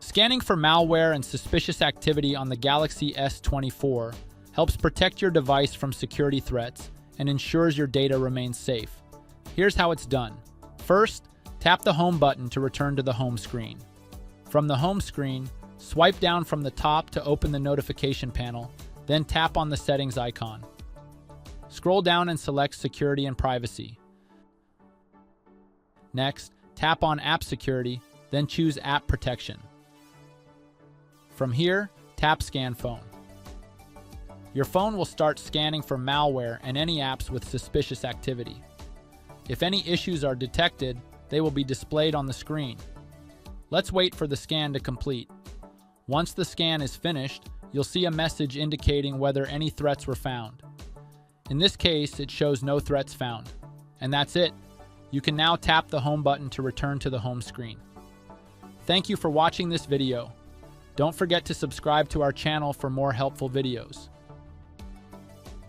Scanning for malware and suspicious activity on the Galaxy S24 helps protect your device from security threats and ensures your data remains safe. Here's how it's done. First, tap the Home button to return to the home screen. From the home screen, swipe down from the top to open the notification panel, then tap on the settings icon. Scroll down and select Security and Privacy. Next, tap on App Security, then choose App Protection. From here, tap Scan Phone. Your phone will start scanning for malware and any apps with suspicious activity. If any issues are detected, they will be displayed on the screen. Let's wait for the scan to complete. Once the scan is finished, you'll see a message indicating whether any threats were found. In this case, it shows no threats found. And that's it. You can now tap the Home button to return to the home screen. Thank you for watching this video. Don't forget to subscribe to our channel for more helpful videos.